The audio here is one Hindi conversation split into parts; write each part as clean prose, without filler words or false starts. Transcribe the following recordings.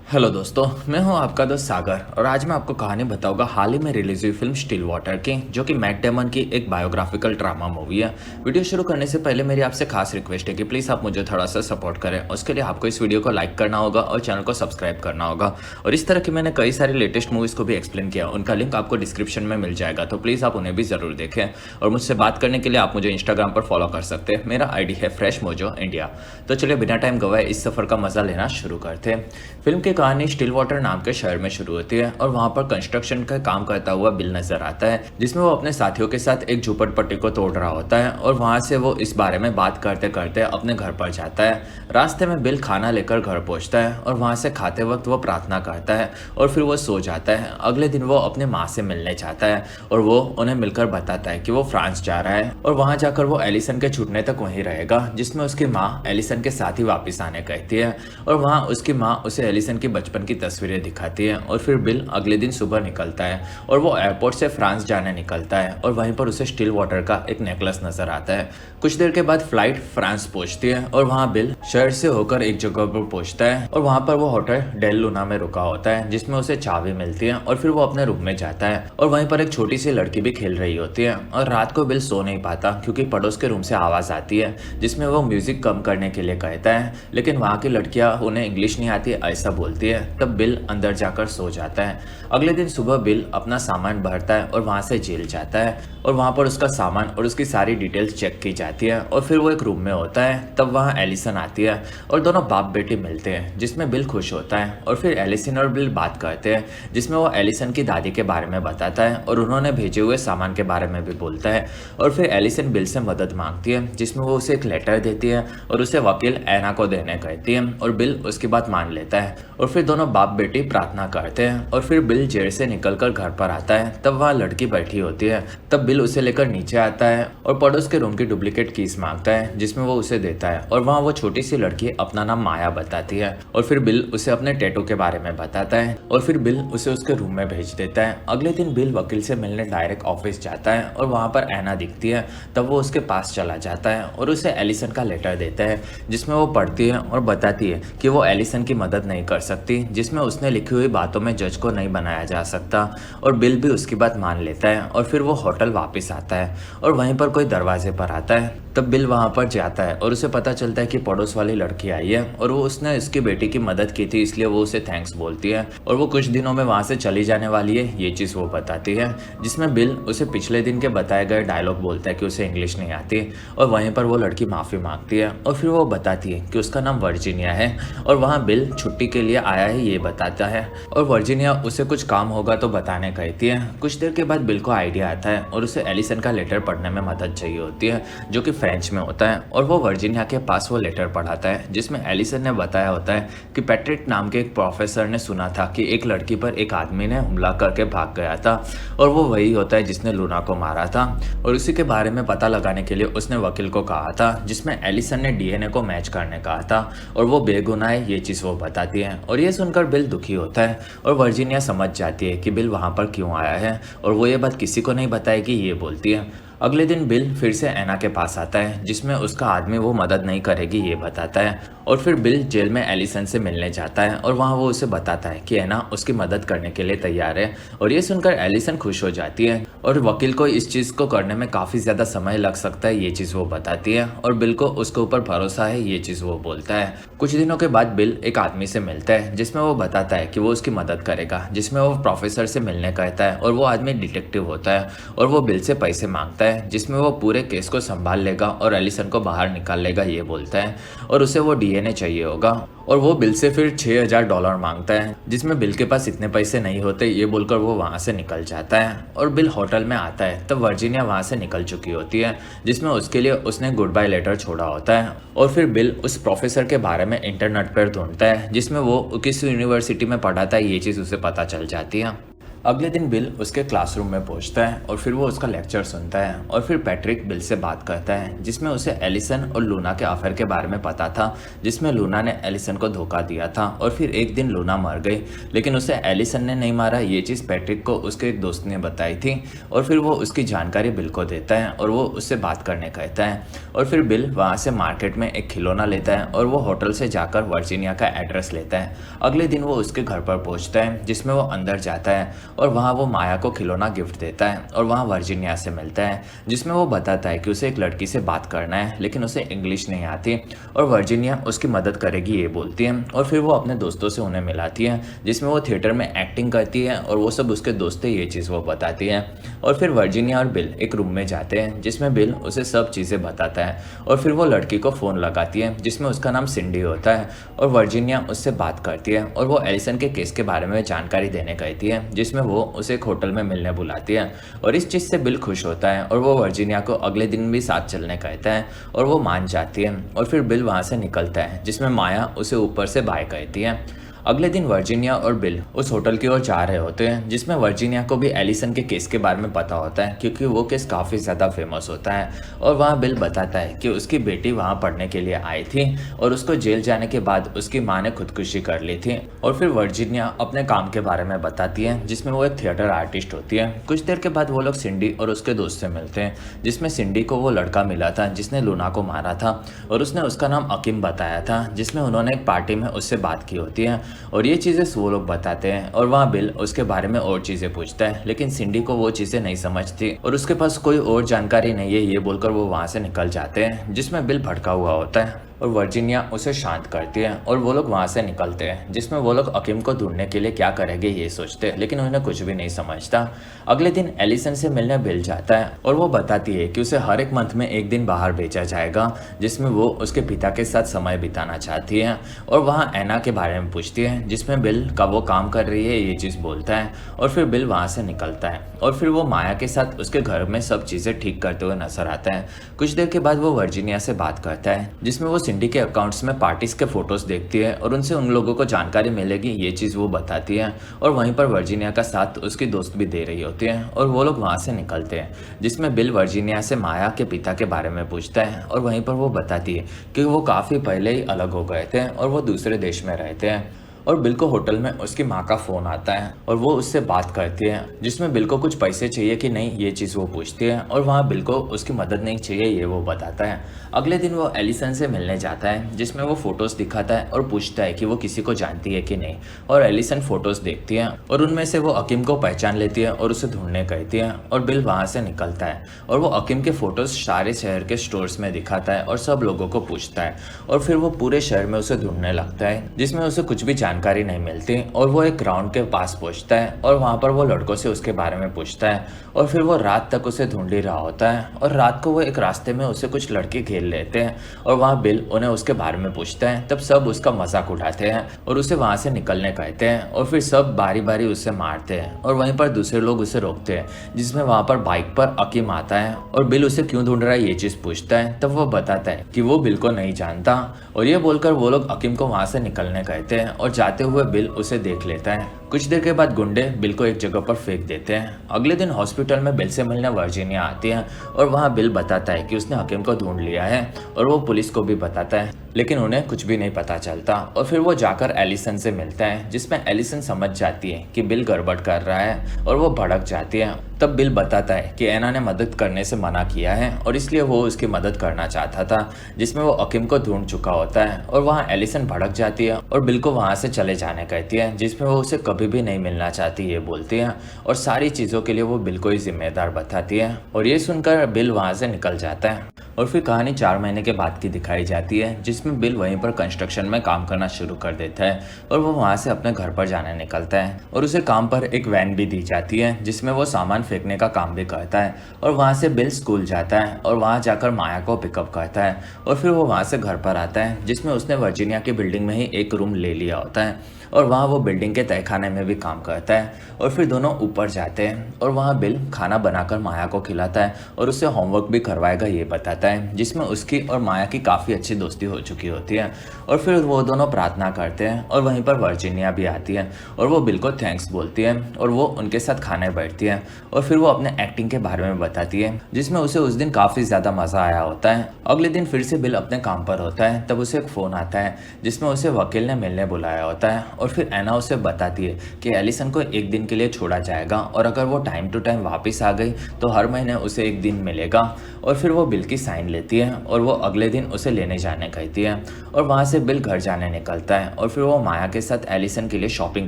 हेलो दोस्तों, मैं हूं आपका दोस्त सागर और आज मैं आपको कहानी बताऊंगा हाल ही में रिलीज हुई फिल्म स्टिल वाटर की, जो कि मैट डेमन की एक बायोग्राफिकल ड्रामा मूवी है। वीडियो शुरू करने से पहले मेरी आपसे खास रिक्वेस्ट है कि प्लीज़ आप मुझे थोड़ा सा सपोर्ट करें। उसके लिए आपको इस वीडियो को लाइक करना होगा और चैनल को सब्सक्राइब करना होगा। और इस तरह की मैंने कई सारी लेटेस्ट मूवीज़ को भी एक्सप्लेन किया, उनका लिंक आपको डिस्क्रिप्शन में मिल जाएगा, तो प्लीज़ आप उन्हें भी ज़रूर देखें। और मुझसे बात करने के लिए आप मुझे इंस्टाग्राम पर फॉलो कर सकते हैं। मेरा आईडी है फ्रेश मोजो इंडिया। तो चलिए बिना टाइम गवाए इस सफ़र का मजा लेना शुरू करते हैं। फिल्म की कहानी स्टिल वाटर नाम के शहर में शुरू होती है और वहां पर कंस्ट्रक्शन का काम करता हुआ बिल नजर आता है, जिसमें वो अपने साथियों के साथ एक झूपड़पट्टी को तोड़ रहा होता है। और वहां से वो इस बारे में बात करते करते अपने घर पर जाता है। रास्ते में बिल खाना लेकर घर पहुंचता है और वहां से खाते वक्त वो प्रार्थना करता है और फिर वो सो जाता है। अगले दिन वो अपने माँ से मिलने जाता है और वो उन्हें मिलकर बताता है कि वो फ्रांस जा रहा है और वहां जाकर वो एलिसन के छूटने तक वहीं रहेगा, जिसमें उसकी माँ एलिसन के साथ ही वापिस आने कहती है। और वहाँ उसकी माँ उसे एलिसन की बचपन की तस्वीरें दिखाती है। और फिर बिल अगले दिन सुबह निकलता है और वो एयरपोर्ट से फ्रांस जाने निकलता है और वहीं पर उसे स्टिल वाटर का एक नेकलेस नजर आता है। कुछ देर के बाद फ्लाइट फ्रांस पहुंचती है और वहाँ बिल शहर से होकर एक जगह पर पहुंचता है और वहाँ पर वो होटल डेल लूना में रुका होता है, जिसमें उसे चाबी मिलती है। और फिर वो अपने रूम में जाता है और वहीं पर एक छोटी सी लड़की भी खेल रही होती है। और रात को बिल सो नहीं पाता क्योंकि पड़ोस के रूम से आवाज आती है, जिसमें वो म्यूजिक कम करने के लिए कहता है, लेकिन वहाँ की लड़कियां उन्हें इंग्लिश नहीं आती ऐसा बोलती है। तब बिल अंदर जाकर सो जाता है। अगले दिन सुबह बिल अपना सामान भरता है और वहां से जेल जाता है और वहां पर उसका सामान और उसकी सारी डिटेल्स चेक की जाती है। और फिर वो एक रूम में होता है। तब वहां एलिसन आती है और दोनों बाप बेटी मिलते हैं, जिसमें बिल खुश होता है। और फिर एलिसन और बिल बात करते हैं, जिसमें वो एलिसन की दादी के बारे में बताता है और उन्होंने भेजे हुए सामान के बारे में भी बोलता है। और फिर एलिसन बिल से मदद मांगती है, जिसमें वो उसे एक लेटर देती है और उसे वकील एना को देने कहती है। और बिल उसकी बात मान लेता है और फिर दोनों बाप बेटी प्रार्थना करते हैं। और फिर बिल जेल से निकलकर घर पर आता है। तब वहाँ लड़की बैठी होती है। तब बिल उसे लेकर नीचे आता है और पड़ोस के रूम की डुप्लीकेट कीज मांगता है, जिसमें वो उसे देता है। और वहाँ वो छोटी सी लड़की अपना नाम माया बताती है। और फिर बिल उसे अपने टैटू के बारे में बताता है और फिर बिल उसे उसके रूम में भेज देता है। अगले दिन बिल वकील से मिलने डायरेक्ट ऑफिस जाता है और वहाँ पर एना दिखती है। तब वो उसके पास चला जाता है और उसे एलिसन का लेटर देता है, जिसमें वो पढ़ती है और बताती है कि वो एलिसन की मदद नहीं कर सकती, जिसमें उसने लिखी हुई बातों में जज को नहीं बनाया जा सकता। और बिल भी उसकी बात मान लेता है और फिर वो होटल वापस आता है और वहीं पर कोई दरवाजे पर आता है। तब बिल वहां पर जाता है और उसे पता चलता है कि पड़ोस वाली लड़की आई है और वो उसने उसकी बेटी की मदद की थी, इसलिए वो उसे थैंक्स बोलती है और वो कुछ दिनों में वहां से चली जाने वाली है, ये चीज वो बताती है। जिसमें बिल उसे पिछले दिन के बताए गए डायलॉग बोलता है कि उसे इंग्लिश नहीं आती और वहीं पर वो लड़की माफी मांगती है। और फिर वो बताती है कि उसका नाम वर्जीनिया है और वहाँ बिल छुट्टी के लिए आया है ये बताता है। और वर्जीनिया उसे कुछ काम होगा तो बताने कहती है। कुछ देर के बाद बिल को आइडिया आता है और उसे एलिसन का लेटर पढ़ने में मदद चाहिए होती है, जो कि फ्रेंच में होता है। और वो वर्जीनिया के पास वो लेटर पढ़ाता है, जिसमें एलिसन ने बताया होता है कि पैट्रिक नाम के एक प्रोफेसर ने सुना था कि एक लड़की पर एक आदमी ने हमला करके भाग गया था और वो वही होता है जिसने लूना को मारा था। और उसी के बारे में पता लगाने के लिए उसने वकील को कहा था, जिसमें एलिसन ने डीएनए को मैच करने कहा था और वो बेगुनाह है, ये चीज वो बताती है। और ये सुनकर बिल दुखी होता है और वर्जीनिया समझ जाती है कि बिल वहां पर क्यों आया है और वो ये बात किसी को नहीं बताएगी, ये बोलती है। अगले दिन बिल फिर से एना के पास आता है, जिसमें उसका आदमी वो मदद नहीं करेगी ये बताता है। और फिर बिल जेल में एलिसन से मिलने जाता है और वहाँ वो उसे बताता है कि एना उसकी मदद करने के लिए तैयार है। और ये सुनकर एलिसन खुश हो जाती है और वकील को इस चीज़ को करने में काफ़ी ज़्यादा समय लग सकता है, ये चीज़ वो बताती है। और बिल को उसके ऊपर भरोसा है, ये चीज़ वो बोलता है। कुछ दिनों के बाद बिल एक आदमी से मिलता है, जिसमें वो बताता है कि वो उसकी मदद करेगा, जिसमें वो प्रोफेसर से मिलने कहता है और वो आदमी डिटेक्टिव होता है और वो बिल से पैसे मांगता है, जिसमें वो पूरे केस को संभाल लेगा और एलिसन को बाहर निकाल लेगा, ये बोलता है। और उसे वो डीएनए चाहिए होगा और वो बिल से फिर $6000 मांगता है, जिसमें बिल के पास इतने पैसे नहीं होते, ये बोलकर वो वहाँ से निकल जाता है। और बिल होटल में आता है तब वर्जीनिया वहाँ से निकल चुकी होती है, जिसमें उसके लिए उसने गुड बाय लेटर छोड़ा होता है। और फिर बिल उस प्रोफेसर के बारे में इंटरनेट पर ढूंढता है, जिसमें वो किस यूनिवर्सिटी में पढ़ा था, ये चीज़ उसे पता चल जाती है। अगले दिन बिल उसके क्लासरूम में पहुंचता है और फिर वो उसका लेक्चर सुनता है और फिर पैट्रिक बिल से बात करता है जिसमें उसे एलिसन और लूना के अफेयर के बारे में पता था, जिसमें लूना ने एलिसन को धोखा दिया था और फिर एक दिन लूना मर गई, लेकिन उसे एलिसन ने नहीं मारा। ये चीज़ पैट्रिक को उसके एक दोस्त ने बताई थी और फिर वो उसकी जानकारी बिल को देता है और वो उससे बात करने कहता है। और फिर बिल वहाँ से मार्केट में एक खिलौना लेता है और वो होटल से जाकर वर्जीनिया का एड्रेस लेता है। अगले दिन वो उसके घर पर पहुँचता है जिसमें वो अंदर जाता है और वहाँ वो माया को खिलौना गिफ्ट देता है और वहाँ वर्जीनिया से मिलता है जिसमें वो बताता है कि उसे एक लड़की से बात करना है लेकिन उसे इंग्लिश नहीं आती और वर्जीनिया उसकी मदद करेगी ये बोलती है। और फिर वो अपने दोस्तों से उन्हें मिलाती है जिसमें वो थिएटर में एक्टिंग करती है और वो सब उसके दोस्त थे ये चीज़ वो बताती है। और फिर वर्जीनिया और बिल एक रूम में जाते हैं जिसमें बिल उसे सब चीज़ें बताता है और फिर वो लड़की को फ़ोन लगाती है जिसमें उसका नाम सिंडी होता है और वर्जीनिया उससे बात करती है और वो एलिसन के केस के बारे में जानकारी देने कहती है जिसमें वो उसे एक होटल में मिलने बुलाती है। और इस चीज़ से बिल खुश होता है और वो वर्जीनिया को अगले दिन भी साथ चलने कहता है और वो मान जाती है। और फिर बिल वहाँ से निकलता है जिसमें माया उसे ऊपर से बाय कहती है। अगले दिन वर्जीनिया और बिल उस होटल की ओर जा रहे होते हैं जिसमें वर्जीनिया को भी एलिसन के केस के बारे में पता होता है क्योंकि वो केस काफ़ी ज़्यादा फेमस होता है। और वहाँ बिल बताता है कि उसकी बेटी वहाँ पढ़ने के लिए आई थी और उसको जेल जाने के बाद उसकी माँ ने खुदकुशी कर ली थी। और फिर वर्जीनिया अपने काम के बारे में बताती है जिसमें वो एक थिएटर आर्टिस्ट होती है। कुछ देर के बाद वो लोग सिंडी और उसके दोस्त से मिलते हैं जिसमें सिंडी को वो लड़का मिला था जिसने लूना को मारा था और उसने उसका नाम अकीम बताया था, जिसमें उन्होंने एक पार्टी में उससे बात की होती है और ये चीज़ें वो लोग बताते हैं। और वहाँ बिल उसके बारे में और चीज़ें पूछता है लेकिन सिंडी को वो चीज़ें नहीं समझती और उसके पास कोई और जानकारी नहीं है ये बोलकर वो वहाँ से निकल जाते हैं जिसमें बिल भड़का हुआ होता है और वर्जीनिया उसे शांत करती है और वो लोग वहाँ से निकलते हैं जिसमें वो लोग अकीम को ढूंढने के लिए क्या करेंगे ये सोचते हैं लेकिन उन्हें कुछ भी नहीं समझता। अगले दिन एलिसन से मिलने बिल जाता है और वो बताती है कि उसे हर एक मंथ में एक दिन बाहर भेजा जाएगा जिसमें वो उसके पिता के साथ समय बिताना चाहती है। और वहाँ एना के बारे में पूछती है जिसमें बिल का वो काम कर रही है ये चीज़ बोलता है और फिर बिल वहाँ से निकलता है और फिर वो माया के साथ उसके घर में सब चीज़ें ठीक करते हुए नजर आता है। कुछ देर के बाद वो वर्जीनिया से बात करता है जिसमें वो सिंडी के अकाउंट्स में पार्टीज के फोटोज देखती है और उनसे उन लोगों को जानकारी मिलेगी ये चीज़ वो बताती है। और वहीं पर वर्जीनिया का साथ उसकी दोस्त भी दे रही होती है और वो लोग वहाँ से निकलते हैं जिसमें बिल वर्जीनिया से माया के पिता के बारे में पूछता है और वहीं पर वो बताती है कि वो काफ़ी पहले ही अलग हो गए थे और वो दूसरे देश में रहते हैं। और बिल को होटल में उसकी माँ का फ़ोन आता है और वो उससे बात करती है जिसमें बिल को कुछ पैसे चाहिए कि नहीं ये चीज़ वो पूछती है और वहाँ बिल को उसकी मदद नहीं चाहिए ये वो बताता है। अगले दिन वो एलिसन से मिलने जाता है जिसमें वो फ़ोटोज़ दिखाता है और पूछता है कि वो किसी को जानती है कि नहीं और एलिसन फ़ोटोज़ देखती है और उनमें से वो अकीम को पहचान लेती है और उसे ढूंढने कहती है और बिल वहाँ से निकलता है और वो अकीम के फ़ोटोज़ सारे शहर के स्टोर्स में दिखाता है और सब लोगों को पूछता है और फिर वो पूरे शहर में उसे ढूंढने लगता है जिसमें उसे कुछ भी जानकारी नहीं मिलती। और वो एक ग्राउंड के पास पहुंचता है और वहां पर वो लड़कों से उसके बारे में पूछता है और फिर वो रात तक उसे ढूंढ ही रहा होता है और रात को वो एक रास्ते में उसे कुछ लड़के घेर लेते हैं और वहाँ बिल उन्हें उसके बारे में पूछता है। तब सब उसका मजाक उड़ाते हैं और उसे वहां से निकलने कहते हैं और फिर सब बारी बारी उसे मारते हैं और वहीं पर दूसरे लोग उसे रोकते हैं जिसमें वहां पर बाइक पर अकीम आता है और बिल उसे क्यों ढूंढ रहा है ये चीज़ पूछता है। तब वो बताता है कि वो बिल को नहीं जानता और ये बोलकर वो लोग अकीम को वहां से निकलने कहते हैं और जाते हुए बिल उसे देख लेता है। कुछ देर के बाद गुंडे बिल को एक जगह पर फेंक देते हैं। अगले दिन हॉस्पिटल में बिल से मिलने वर्जीनिया आती है और वहाँ बिल बताता है कि उसने हकीम को ढूंढ लिया है और वो पुलिस को भी बताता है लेकिन उन्हें कुछ भी नहीं पता चलता। और फिर वो जाकर एलिसन से मिलता है जिसमें एलिसन समझ जाती है कि बिल गड़बड़ कर रहा है और वो भड़क जाती है। तब बिल बताता है कि एना ने मदद करने से मना किया है और इसलिए वो उसकी मदद करना चाहता था, जिसमें वो अकीम को ढूंढ चुका होता है। और वहाँ एलिसन भड़क जाती है और बिल को वहाँ से चले जाने कहती है, जिसमें वो उसे कभी भी नहीं मिलना चाहती ये बोलती है और सारी चीज़ों के लिए वो बिल को ही जिम्मेदार बताती है। और ये सुनकर बिल वहाँ से निकल जाता है। और फिर कहानी 4 महीने के बाद की दिखाई जाती है, जिसमें बिल वहीं पर कंस्ट्रक्शन में काम करना शुरू कर देता है और वो वहाँ से अपने घर पर जाने निकलता है। और उसे काम पर एक वैन भी दी जाती है जिसमें वो सामान फेंकने का काम भी करता है। और वहाँ से बिल स्कूल जाता है और वहाँ जाकर माया को पिकअप करता है और फिर वो वहाँ से घर पर आता है, जिसमें उसने वर्जीनिया की बिल्डिंग में ही एक रूम ले लिया होता है और वहाँ वो बिल्डिंग के तहखाने में भी काम करता है। और फिर दोनों ऊपर जाते हैं और वहाँ बिल खाना बनाकर माया को खिलाता है और उससे होमवर्क भी करवाएगा ये बताता होता है जिसमें उसकी और माया की काफ़ी अच्छी दोस्ती हो चुकी होती है। और फिर वो दोनों प्रार्थना करते हैं और वहीं पर वर्जीनिया भी आती है और वो बिल को थैंक्स बोलती है और वो उनके साथ खाने बैठती है और फिर वो अपने एक्टिंग के बारे में बताती है जिसमें उसे उस दिन काफ़ी ज़्यादा मज़ा आया होता है। अगले दिन फिर से बिल अपने काम पर होता है, तब उसे एक फ़ोन आता है जिसमें उसे वकील ने मिलने बुलाया होता है और फिर एना उसे बताती है कि एलिसन को एक दिन के लिए छोड़ा जाएगा और अगर वो टाइम टू टाइम वापस आ गई तो हर महीने उसे एक दिन मिलेगा। और फिर वो बिल की साइन लेती है और वो अगले दिन उसे लेने जाने कहती है और वहाँ से बिल घर जाने निकलता है और फिर वो माया के साथ एलिसन के लिए शॉपिंग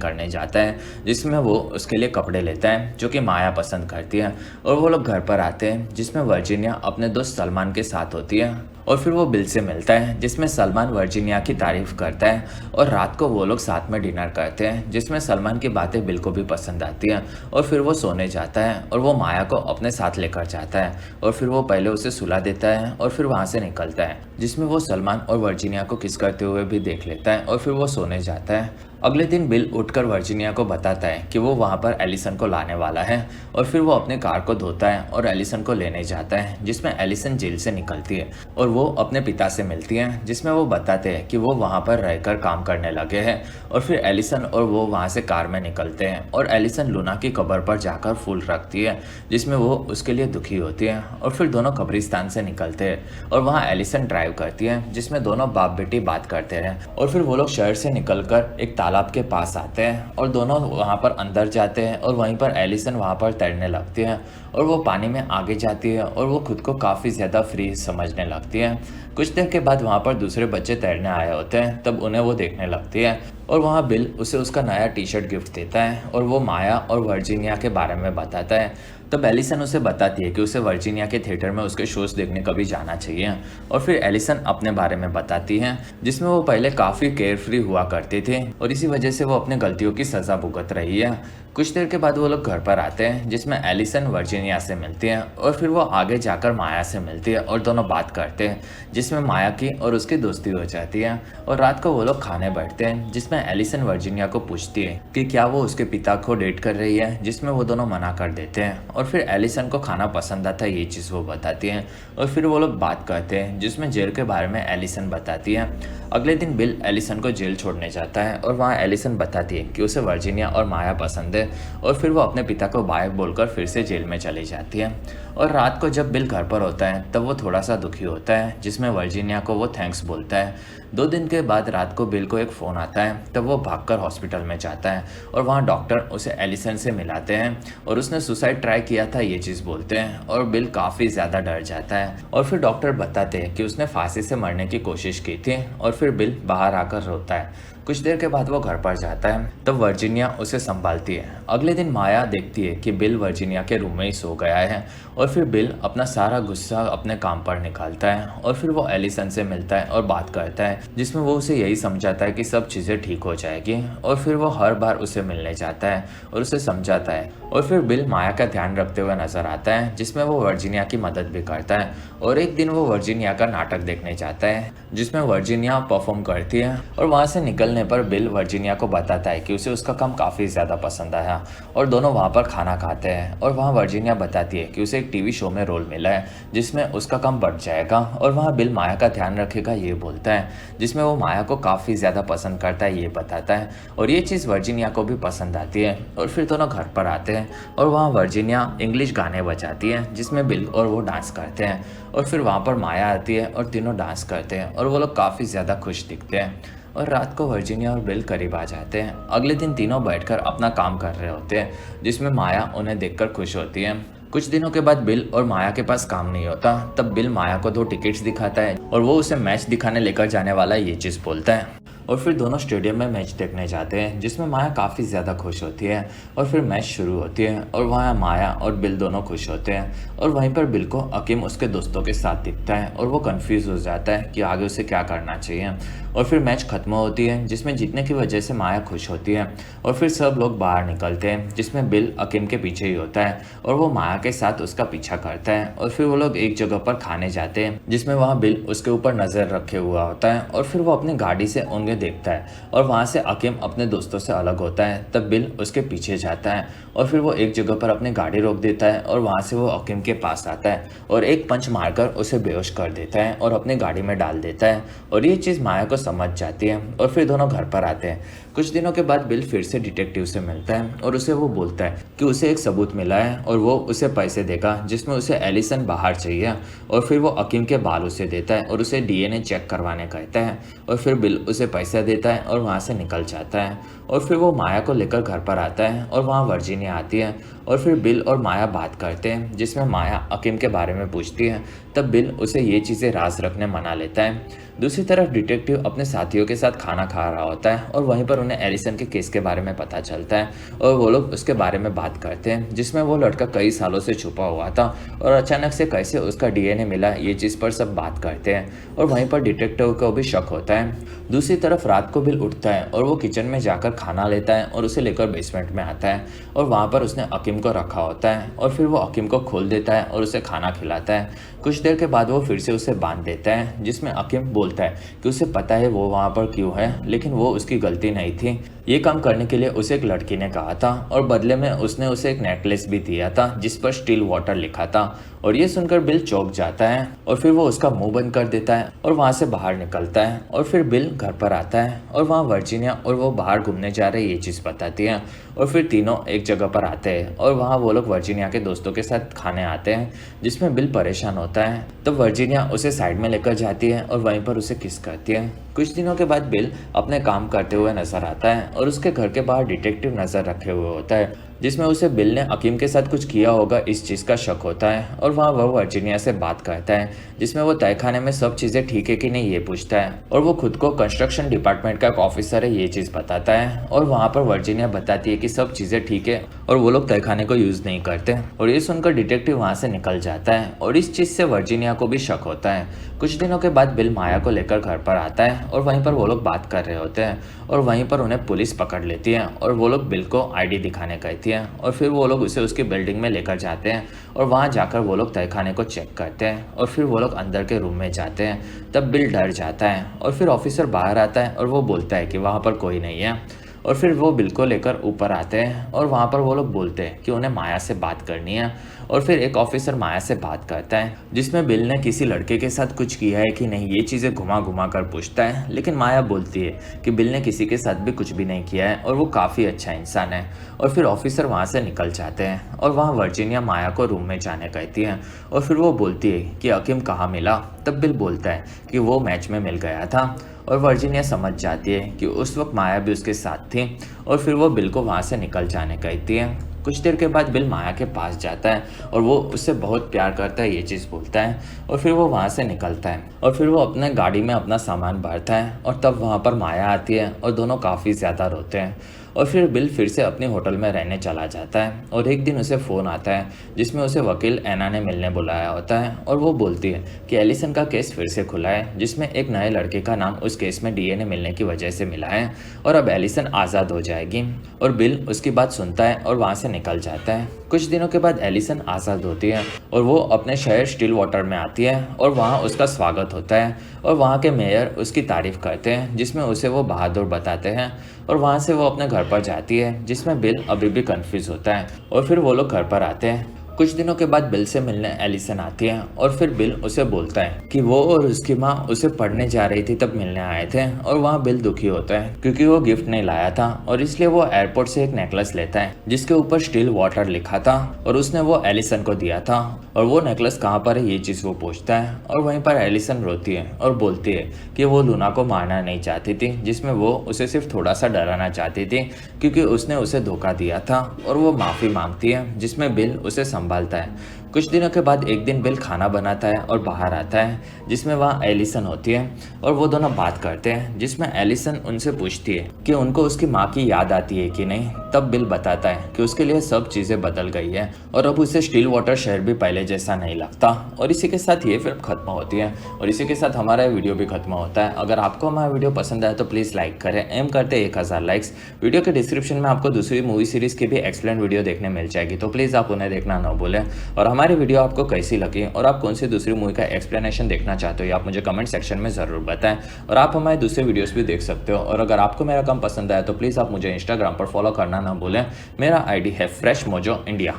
करने जाता है जिसमें वो उसके लिए कपड़े लेता है जो कि माया पसंद करती है। और वो लोग घर पर आते हैं जिसमें वर्जीनिया अपने दोस्त सलमान के साथ होती है और फिर वो बिल से मिलता है जिसमें सलमान वर्जीनिया की तारीफ करता है और रात को वो लोग साथ में डिनर करते हैं जिसमें सलमान की बातें बिल को भी पसंद आती हैं। और फिर वो सोने जाता है और वो माया को अपने साथ लेकर जाता है और फिर वो पहले उसे सुला देता है और फिर वहाँ से निकलता है जिसमें वो सलमान और वर्जीनिया को किस करते हुए भी देख लेता है और फिर वो सोने जाता है। अगले दिन बिल उठकर वर्जीनिया को बताता है कि वो वहाँ पर एलिसन को लाने वाला है और फिर वो अपने कार को धोता है और एलिसन को लेने जाता है जिसमें एलिसन जेल से निकलती है और वो अपने पिता से मिलती है जिसमें वो बताते हैं कि वो वहाँ पर रहकर काम करने लगे हैं। और फिर एलिसन और वो वहाँ से कार में निकलते हैं और एलिसन लूना की कब्र पर जाकर फूल रखती है जिसमें वो उसके लिए दुखी होती है और फिर दोनों कब्रिस्तान से निकलते हैं और वहाँ एलिसन ड्राइव करती है जिसमें दोनों बाप बेटी बात करते हैं। और फिर वो लोग शहर से निकलकर एक तालाब के पास आते हैं और दोनों वहाँ पर अंदर जाते हैं और वहीं पर एलिसन वहाँ पर तैरने लगती है और वो पानी में आगे जाती है और वो खुद को काफ़ी ज़्यादा फ्री समझने लगती है। कुछ देर के बाद वहाँ पर दूसरे बच्चे तैरने आए होते हैं, तब उन्हें वो देखने लगती है और वहाँ बिल उसे उसका नया टी शर्ट गिफ्ट देता है और वो माया और वर्जीनिया के बारे में बताता है। तब एलिसन उसे बताती है कि उसे वर्जीनिया के थिएटर में उसके शोज देखने कभी जाना चाहिए। और फिर एलिसन अपने बारे में बताती है जिसमें वो पहले काफ़ी केयरफ्री हुआ करते थे और इसी वजह से वो अपने गलतियों की सज़ा भुगत रही है। कुछ देर के बाद वो लोग घर पर आते हैं जिसमें एलिसन वर्जीनिया से मिलती है और फिर वो आगे जाकर माया से मिलती है और दोनों बात करते हैं जिसमें माया की और उसकी दोस्ती हो जाती है। और रात को वो लोग खाने बैठते हैं जिसमें एलिसन वर्जीनिया को पूछती है कि क्या वो उसके पिता को डेट कर रही है, जिसमें वो दोनों मना कर देते हैं। और फिर एलिसन को खाना पसंद आता है, ये चीज़ वो बताती हैं और फिर वो लोग बात करते हैं जिसमें जेल के बारे में एलिसन बताती है। अगले दिन बिल एलिसन को जेल छोड़ने जाता है और वहाँ एलिसन बताती है कि उसे वर्जीनिया और माया पसंद है और फिर वो अपने पिता को बाय बोलकर फिर से जेल में चली जाती है। और रात को जब बिल घर पर होता है तब वो थोड़ा सा दुखी होता है जिसमें वर्जीनिया को वो थैंक्स बोलता है। 2 दिन के बाद रात को बिल को एक फ़ोन आता है, तब वो भागकर हॉस्पिटल में जाता है और वहाँ डॉक्टर उसे एलिसन से मिलाते हैं और उसने सुसाइड ट्राई किया था, ये चीज़ बोलते हैं और बिल काफ़ी ज़्यादा डर जाता है। और फिर डॉक्टर बताते हैं कि उसने फांसी से मरने की कोशिश की थी और फिर बिल बाहर आकर रोता है। कुछ देर के बाद वो घर पर जाता है, तब वर्जीनिया उसे संभालती है। अगले दिन माया देखती है कि बिल वर्जीनिया के रूम में ही सो गया है और फिर बिल अपना सारा गुस्सा अपने काम पर निकालता है और फिर वो एलिसन से मिलता है और बात करता है जिसमें वो उसे यही समझाता है कि सब चीज़ें ठीक हो जाएगी। और फिर वो हर बार उसे मिलने जाता है और उसे समझाता है और फिर बिल माया का ध्यान रखते हुए नजर आता है जिसमें वो वर्जीनिया की मदद भी करता है। और एक दिन वो वर्जीनिया का नाटक देखने जाता है जिसमें वर्जीनिया परफॉर्म करती है और वहाँ से निकलने पर बिल वर्जीनिया को बताता है कि उसे उसका काम काफ़ी ज़्यादा पसंद आया और दोनों वहाँ पर खाना खाते हैं। और वहाँ वर्जीनिया बताती है कि उसे एक टीवी शो में रोल मिला है जिसमें उसका काम बढ़ जाएगा और वहाँ बिल माया का ध्यान रखेगा, ये बोलता है जिसमें वो माया को काफ़ी ज़्यादा पसंद करता है, ये बताता है और ये चीज़ वर्जीनिया को भी पसंद आती है। और फिर दोनों घर पर आते हैं और वहाँ वर्जीनिया इंग्लिश गाने बजाती है जिसमें बिल और वो डांस करते हैं और फिर वहाँ पर माया आती है और तीनों डांस करते हैं और वो लोग काफ़ी ज़्यादा खुश दिखते हैं। और रात को वर्जीनिया और बिल करीब आ जाते हैं। अगले दिन तीनों बैठकर अपना काम कर रहे होते हैं जिसमें माया उन्हें देखकर खुश होती है। कुछ दिनों के बाद बिल और माया के पास काम नहीं होता, तब बिल माया को 2 टिकट्स दिखाता है और वो उसे मैच दिखाने लेकर जाने वाला ये चीज़ बोलता है। और फिर दोनों स्टेडियम में मैच देखने जाते हैं जिसमें माया काफ़ी ज़्यादा खुश होती है और फिर मैच शुरू होती है और वहाँ माया और बिल दोनों खुश होते हैं। और वहीं पर बिल को अकीम उसके दोस्तों के साथ दिखता है और वो कंफ्यूज हो जाता है कि आगे उसे क्या करना चाहिए। और फिर मैच खत्म होती है जिसमें जीतने की वजह से माया खुश होती है और फिर सब लोग बाहर निकलते हैं जिसमें बिल अकीम के पीछे ही होता है और वो माया के साथ उसका पीछा करता है और फिर वो लोग एक जगह पर खाने जाते हैं जिसमें वहाँ बिल उसके ऊपर नजर रखे हुआ होता है और फिर वो अपनी गाड़ी से उन्हें देखता है और वहाँ से अकीम अपने दोस्तों से अलग होता है। तब बिल उसके पीछे जाता है और फिर वो एक जगह पर अपनी गाड़ी रोक देता है और वहाँ से वो अकीम के पास आता है और एक पंच मारकर उसे बेहोश कर देता है और अपनी गाड़ी में डाल देता है और ये चीज़ माया को समझ जाती है और फिर दोनों घर पर आते हैं। कुछ दिनों के बाद बिल फिर से डिटेक्टिव से मिलता है और उसे वो बोलता है कि उसे एक सबूत मिला है और वो उसे पैसे देगा जिसमें उसे एलिसन बाहर चाहिए और फिर वो अकीम के बाल उसे देता है और उसे डीएनए चेक करवाने कहता है और फिर बिल उसे पैसा देता है और वहाँ से निकल जाता है और फिर वो माया को लेकर घर पर आता है और वहाँ वर्जीनिया आती है और फिर बिल और माया बात करते हैं जिसमें माया अकीम के बारे में पूछती है। तब बिल उसे ये चीज़ें राज रखने मना लेता है। दूसरी तरफ डिटेक्टिव अपने साथियों के साथ खाना खा रहा होता है और वहीं पर उन्हें एलिसन के केस के बारे में पता चलता है और वो लोग उसके बारे में बात करते हैं जिसमें वो लड़का कई सालों से छुपा हुआ था और अचानक से कैसे उसका डीएनए मिला ये चीज़ पर सब बात करते हैं और वहीं पर डिटेक्टिव को भी शक होता है। दूसरी तरफ रात को बिल उठता है और वो किचन में जाकर खाना लेता है और उसे लेकर बेसमेंट में आता है और वहाँ पर उसने अकीम को रखा होता है और फिर वो अकीम को खोल देता है और उसे खाना खिलाता है। कुछ देर के बाद वो फिर से उसे बांध देता है जिसमें अकीम बोलता है कि उसे पता है वो वहाँ पर क्यों है लेकिन वो उसकी गलती नहीं थी। ये काम करने के लिए उसे एक लड़की ने कहा था और बदले में उसने उसे एक नेकलेस भी दिया था जिस पर स्टिल वाटर लिखा था और ये सुनकर बिल चौंक जाता है और फिर वो उसका मुंह बंद कर देता है और वहाँ से बाहर निकलता है और फिर बिल घर पर आता है और वहाँ वर्जीनिया और वो बाहर घूमने जा रहे ये चीज़ बताती है और फिर तीनों एक जगह पर आते हैं और वहाँ वो लोग वर्जीनिया के दोस्तों के साथ खाने आते हैं जिसमें बिल परेशान होता है। तब वर्जीनिया उसे साइड में लेकर जाती है और वहीं पर उसे किस करती है। कुछ दिनों के बाद बिल अपने काम करते हुए नजर आता है और उसके घर के बाहर डिटेक्टिव नजर रखे हुए होता है जिसमें उसे बिल ने अकीम के साथ कुछ किया होगा इस चीज़ का शक होता है और वहाँ वह वर्जीनिया से बात करता है जिसमें वो तहखाने में सब चीज़ें ठीक है कि नहीं ये पूछता है और वो खुद को कंस्ट्रक्शन डिपार्टमेंट का एक ऑफिसर है ये चीज़ बताता है और वहाँ पर वर्जीनिया बताती है कि सब चीज़ें ठीक है और वो लोग तहखाने को यूज़ नहीं करते और ये सुनकर डिटेक्टिव वहाँ से निकल जाता है और इस चीज़ से वर्जीनिया को भी शक होता है। कुछ दिनों के बाद बिल माया को लेकर घर पर आता है और वहीं पर वो लोग बात कर रहे होते हैं और वहीं पर उन्हें पुलिस पकड़ लेती है और वो लोग बिल को आईडी दिखाने कहती है और फिर वो लोग उसे उसकी बिल्डिंग में लेकर जाते हैं और वहाँ जाकर वो लोग तहखाने को चेक करते हैं और फिर वो लोग अंदर के रूम में जाते हैं। तब बिल डर जाता है और फिर ऑफिसर बाहर आता है और वो बोलता है कि वहाँ पर कोई नहीं है और फिर वो बिल को लेकर ऊपर आते हैं और वहाँ पर वो लोग बोलते हैं कि उन्हें माया से बात करनी है और फिर एक ऑफिसर माया से बात करता है जिसमें बिल ने किसी लड़के के साथ कुछ किया है कि नहीं ये चीज़ें घुमा घुमा कर पूछता है लेकिन माया बोलती है कि बिल ने किसी के साथ भी कुछ भी नहीं किया है और वो काफ़ी अच्छा इंसान है और फिर ऑफिसर वहाँ से निकल जाते हैं और वहाँ वर्जीनिया माया को रूम में जाने कहती है और फिर वो बोलती है कि अकीम कहाँ मिला। तब बिल बोलता है कि वो मैच में मिल गया था और वर्जीनिया समझ जाती है कि उस वक्त माया भी उसके साथ थी और फिर वो बिल को वहाँ से निकल जाने कहती है। कुछ देर के बाद बिल माया के पास जाता है और वो उससे बहुत प्यार करता है ये चीज़ बोलता है और फिर वो वहाँ से निकलता है और फिर वो अपने गाड़ी में अपना सामान भरता है और तब वहाँ पर माया आती है और दोनों काफ़ी ज़्यादा रोते हैं और फिर बिल फिर से अपने होटल में रहने चला जाता है और एक दिन उसे फ़ोन आता है जिसमें उसे वकील एना ने मिलने बुलाया होता है और वो बोलती है कि एलिसन का केस फिर से खुला है जिसमें एक नए लड़के का नाम उस केस में डीएनए मिलने की वजह से मिला है और अब एलिसन आज़ाद हो जाएगी और बिल उसकी बात सुनता है और वहाँ से निकल जाता है। कुछ दिनों के बाद एलिसन आज़ाद होती है और वो अपने शहर स्टिल वाटर में आती है और वहाँ उसका स्वागत होता है और वहाँ के मेयर उसकी तारीफ करते हैं जिसमें उसे वो बहादुर बताते हैं और वहाँ से वो अपने घर पर जाती है जिसमें बिल अभी भी कंफ्यूज होता है और फिर वो लोग घर पर आते हैं। कुछ दिनों के बाद बिल से मिलने एलिसन आती है और फिर बिल उसे बोलता है कि वो और उसकी माँ उसे पढ़ने जा रही थी तब मिलने आए थे और वहाँ बिल दुखी होता है क्योंकि वो गिफ्ट नहीं लाया था और इसलिए वो एयरपोर्ट से एक नेकलेस लेता है जिसके ऊपर स्टिल वाटर लिखा था और उसने वो एलिसन को दिया था और वो नेकलेस कहाँ पर है ये चीज़ वो पूछता है और वहीं पर एलिसन रोती है और बोलती है कि वो लूना को मारना नहीं चाहती थी जिसमें वो उसे सिर्फ थोड़ा सा डराना चाहती थी क्योंकि उसने उसे धोखा दिया था और वो माफ़ी मांगती है जिसमें बिल उसे संभालता है। कुछ दिनों के बाद एक दिन बिल खाना बनाता है और बाहर आता है जिसमें वहाँ एलिसन होती है और वो दोनों बात करते हैं जिसमें एलिसन उनसे पूछती है कि उनको उसकी माँ की याद आती है कि नहीं। तब बिल बताता है कि उसके लिए सब चीज़ें बदल गई है और अब उसे स्टिल वाटर शहर भी पहले जैसा नहीं लगता। और इसी के साथ ये फिल्म खत्म होती है और इसी के साथ हमारा वीडियो भी खत्म होता है। अगर आपको हमारा वीडियो पसंद आया तो प्लीज़ लाइक करें, एम करते 1000 लाइक्स। वीडियो के डिस्क्रिप्शन में आपको दूसरी मूवी सीरीज़ की भी एक्सप्लेन वीडियो देखने मिल जाएगी, तो प्लीज़ आप उन्हें देखना ना भूलें। और हमारी वीडियो आपको कैसी लगी और आप कौन सी दूसरी मूवी का एक्सप्लेनेशन देखना चाहते हो ये आप मुझे कमेंट सेक्शन में ज़रूर बताएं। और आप हमारे दूसरे वीडियोस भी देख सकते हो। और अगर आपको मेरा काम पसंद आया तो प्लीज़ आप मुझे इंस्टाग्राम पर फॉलो करना ना भूलें। मेरा आईडी है फ्रेश मोजो इंडिया।